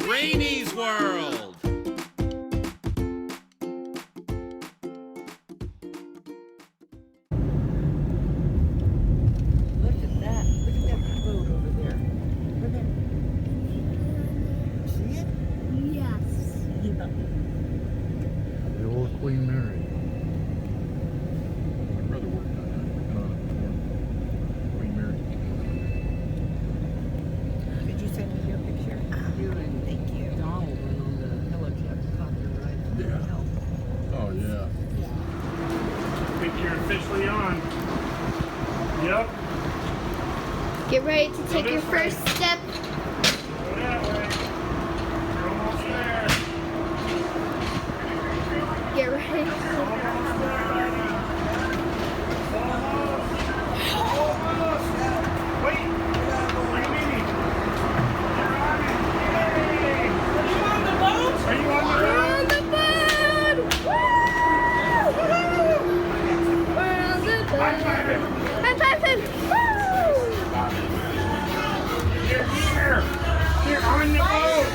Rainey's World. Look at that. Look at that boat over there. Look at see it? Yes. Yeah. The old Queen Mary. My brother worked on that. Queen Mary. Did you send me your picture? You and thank you. Donald went on the helicopter ride. Yeah. Oh, yeah. I think you're officially on. Yep. Get ready to take Go your this way. first step. Go that way. You're almost there. Get ready. Almost there, Lana. Almost. Wait. Look at me. You're on it. Yay. Are you on the boat? Are you on the boat? On the boat! Woo! We're on the boat. High five it. High five him! Woo! You're here. You're on the boat.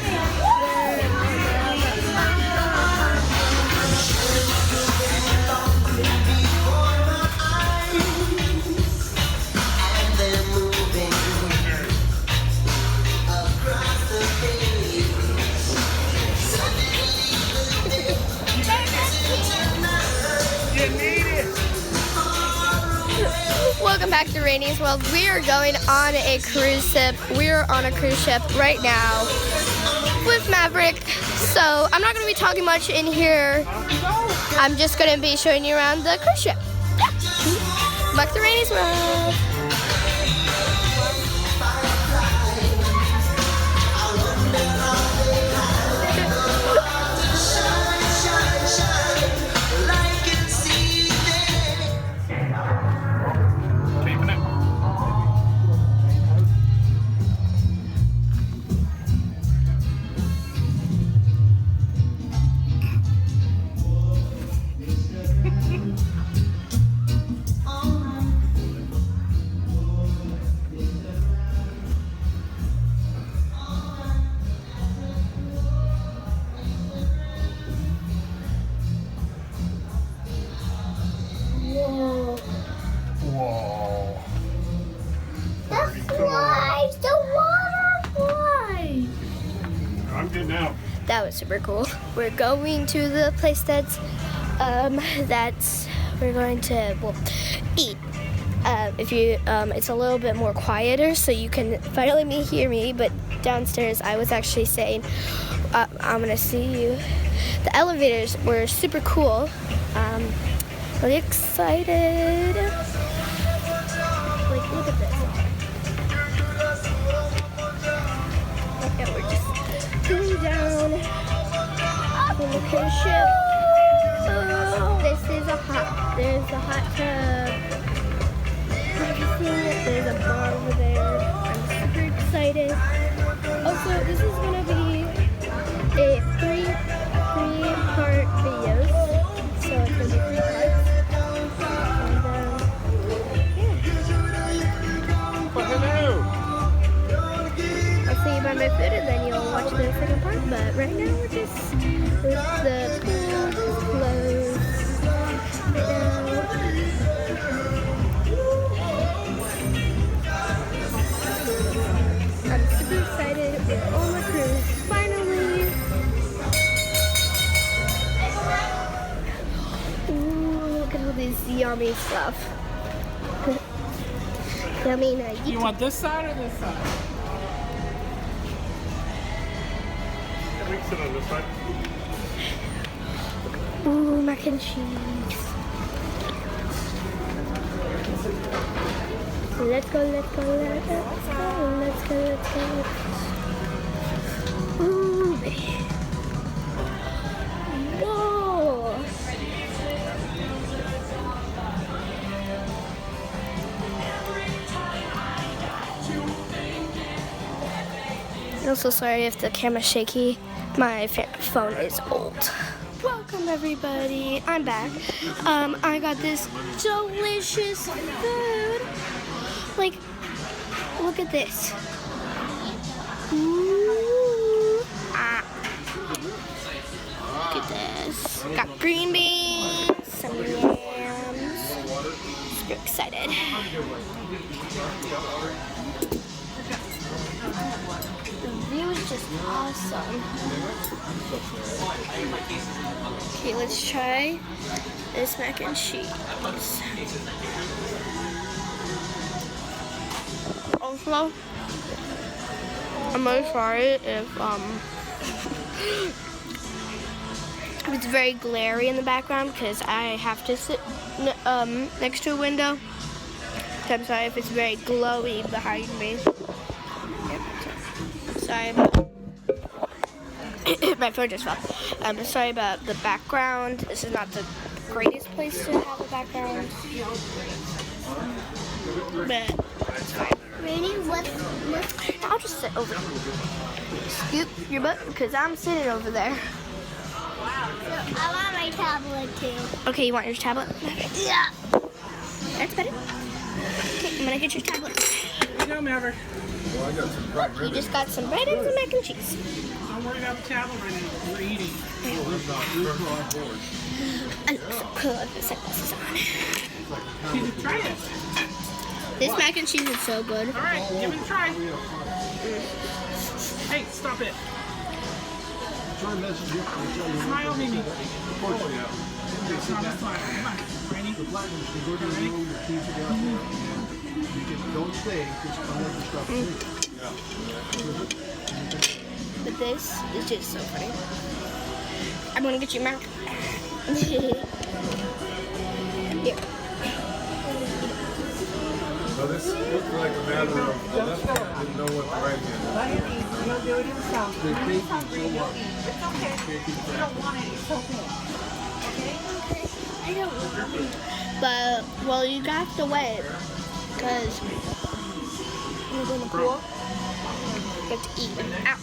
You need it. Welcome back to Rainey's World. We are going on a cruise ship. We're on a cruise ship right now with Maverick. So I'm not going to be talking much in here. I'm just going to be showing you around the cruise ship. Yeah. Back to Rainey's World. Keeping it. Whoa. Whoa. The slides! The water slides! I'm good now. That was super cool. We're going to the place that's we're going to eat. If you it's a little bit more quieter, so you can finally hear me. But downstairs, I was actually saying I'm gonna see you. The elevators were super cool. Really excited. Like, look at this. Okay, we're just going down on the cruise ship. This is there's a hot tub. Everything. There's a bar over there. I'm super excited. Also, this is gonna be a three-part video. So it's gonna be 3 parts. And I'll see you by my food and then you'll watch the second part. But right now we're just with the pool closed right now. I'm super excited. We're on the cruise finally. Ooh, look at all this yummy stuff. Yummy. You want this side or this side? We can sit on this side. Ooh, mac and cheese. Let's go, let's go, let's go, let's go, let's go. Ooh, baby. Whoa. I'm so sorry if the camera's shaky. My phone is old. Welcome everybody. I'm back. I got this delicious food. Like, look at this. Ooh. just awesome. Okay, let's try this mac and cheese. Also, I'm really sorry if it's very glary in the background because I have to sit next to a window. So I'm sorry if it's very glowy behind me. Yep, sorry about my phone just fell. I'm sorry about the background. This is not the greatest place to have a background, but it's fine. Rainey, what? I'll just sit over here. Scoop your butt because I'm sitting over there. I want my tablet too. Okay, you want your tablet? Yeah. That's better. Okay, I'm gonna get your tablet. Here you go, Maverick. Well, I got some fried You just got some bread and some mac and cheese. Don't worry about the tablet right now. We're eating. I look so cool with the sunglasses on. Try it. This mac and cheese is so good. All right, give it a try. Hey, stop it. Smile, Mimi. It's not a smile. Come on, Rainey. Don't stay, just come with the stuff. But this is just so funny. I'm gonna get you Mac. Here. So this looked like a matter of the left hand didn't know what the right hand Let him eat. He'll do it himself. They When take he's you hungry, so he'll much. eat. It's okay. You don't want it. It's okay. I don't know. But, well, you got to wait. Because you're going to pool. You have to eat. Ow.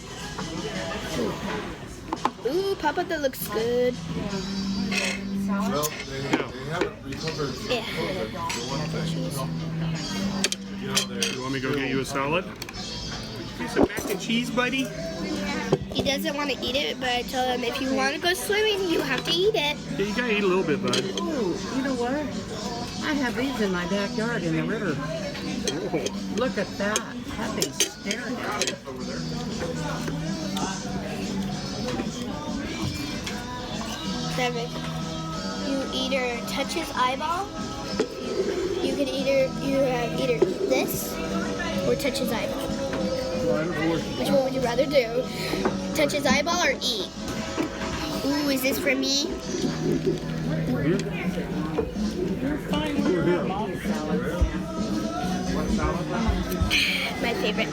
Ooh, Papa, that looks good. Well, they haven't recovered from Yeah. COVID, for one thing. You know, they're You want me to go get you a salad? Get some mac and cheese, buddy. He doesn't want to eat it, but I told him if you want to go swimming, you have to eat it. Yeah, you gotta eat a little bit, bud. Ooh, you know what? I have these in my backyard in the river. Look at that. That thing's staring at me. Seven. You either touch his eyeball, you can either eat this or touch his eyeball. Which one would you rather do? Touch his eyeball or eat? Ooh, is this for me? My favorite.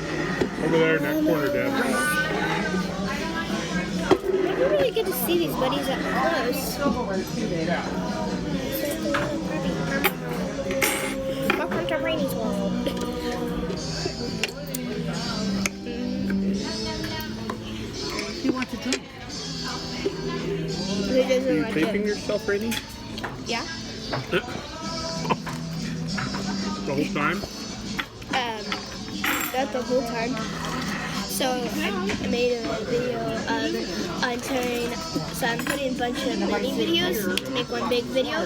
Over there in that corner, Dad. I don't really get to see these buddies up close. Welcome to Rainey's world. He wants a drink. Who doesn't Are you like taping it? yourself, Rainey? Yeah. The whole time? Not the whole time. So I made a video of entering. So I'm putting a bunch of mini videos to make one big video,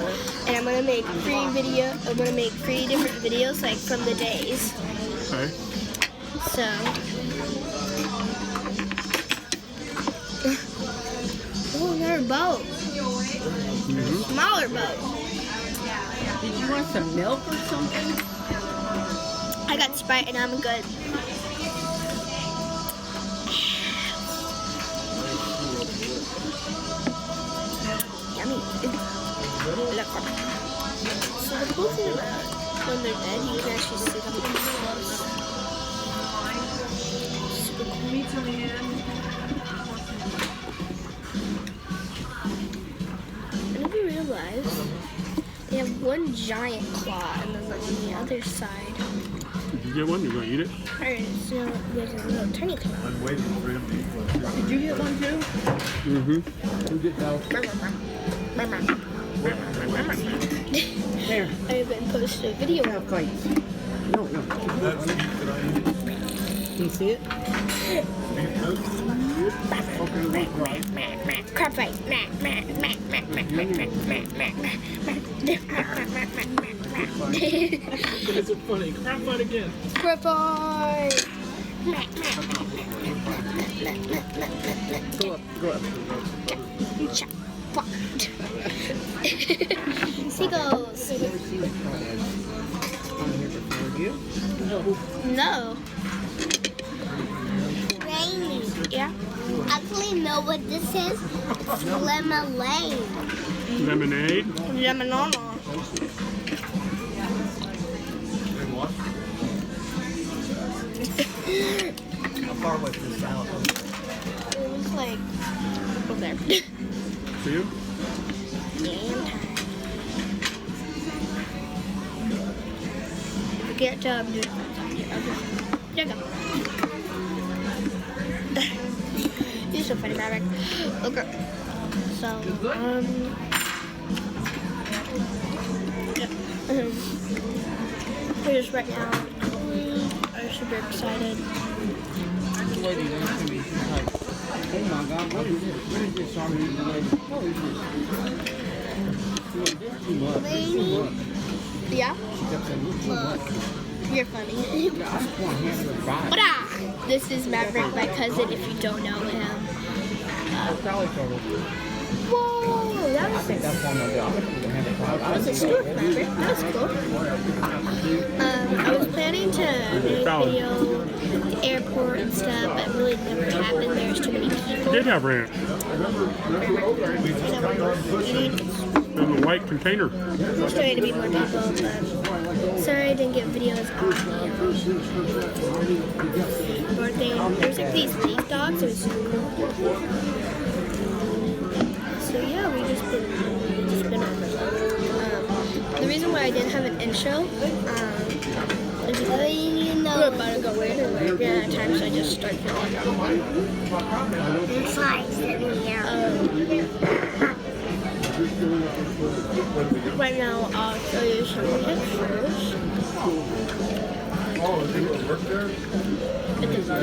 and I'm gonna make 3 different videos like from the days. Okay. So. Oh, another boat. Smaller boat. Did you want some milk or something? I got Sprite and I'm good. Yummy. Look. So the cool thing about when they're dead, you can actually sit on them. Super cool. I never realized they have one giant claw and then on the other side. Did you get one? You gonna eat it? There's a little tiny claw. I'm waiting for him to eat one. Did you get one too? Mm-hmm. You get down. There. I've been posting a video. Crab fights. No. That's meat that I eat. Can you see it? Beef toast? Crab fight. Is it funny? Crab fight again. Crab fight. Seagulls. No. Rainey. Yeah. I actually know what this is. It's lemonade. Lemonade. Lemonade. How far was this out? It was like over there. For you? Get do it. There you go. You're so funny, Maverick. Okay. So, yeah. We're just right now. I'm super excited. Oh my God, what is this? What is this? Sorry, Rainey. Yeah? Look. You're funny. Hola! This is Maverick, my cousin, if you don't know him. Whoa! That was a stork, Maverick. That was cool. I was planning to make a video at the airport and stuff, but really never happened. There's too many people. Did have ranch in the white container. There's trying to be more people, but sorry I didn't get videos on the birthday. There's like these big dogs. It was super cool. So yeah, we just been on. The reason why I didn't have an intro is because we're about to go in and we ran out of time, so I just started filming. It's like sitting here. Right now, I'll show you some pictures. At the food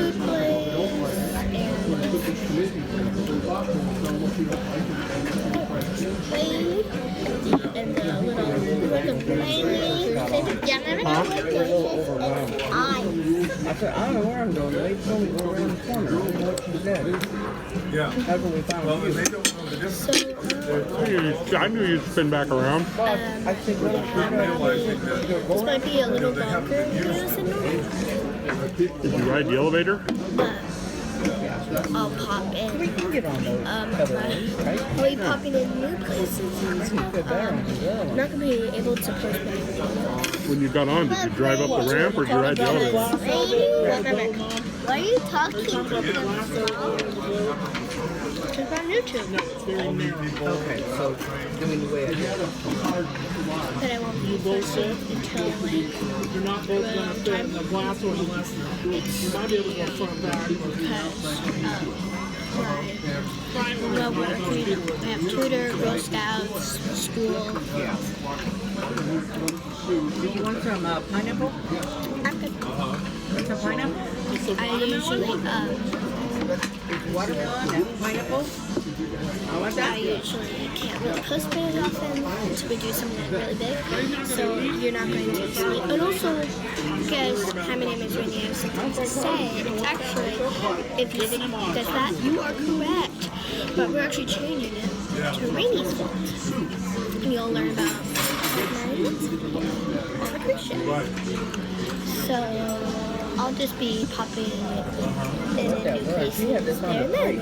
place and the little yeah, I said, I don't know where I'm going. They told me to go around the corner. I don't know what she said. Yeah. That's what we found. Well, they don't know the difference. so, I knew you'd spin back around. I think this might be a little longer video than normal, Did you ride the elevator? but I'll pop in. we can get on those. I'll be popping in new places and stuff. I'm not going to be able to post my video. When you got on, did you drive up the ramp or did you ride the elevator? Why are you talking to them? It's on YouTube. Okay, so doing the way I did. But I won't be posting until like You're not both going to fit in the glass one unless you might be able to go front and back. well, we have tutor, Girl Scouts, school. You want some pineapple? I'm good. Some pineapple? I usually Watermelon and pineapple? I want I that. usually can't really post very often until we do something really big. So you're not going to see me. And also, guys, hi, my name is Rainey. I have something to say. It's actually, if you think that's that, you are correct. But we're actually changing it to Rainey's fault. And you'll learn about nights on a cruise ship. So I'll just be popping in new places there and then.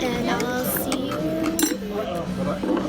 And I'll see you.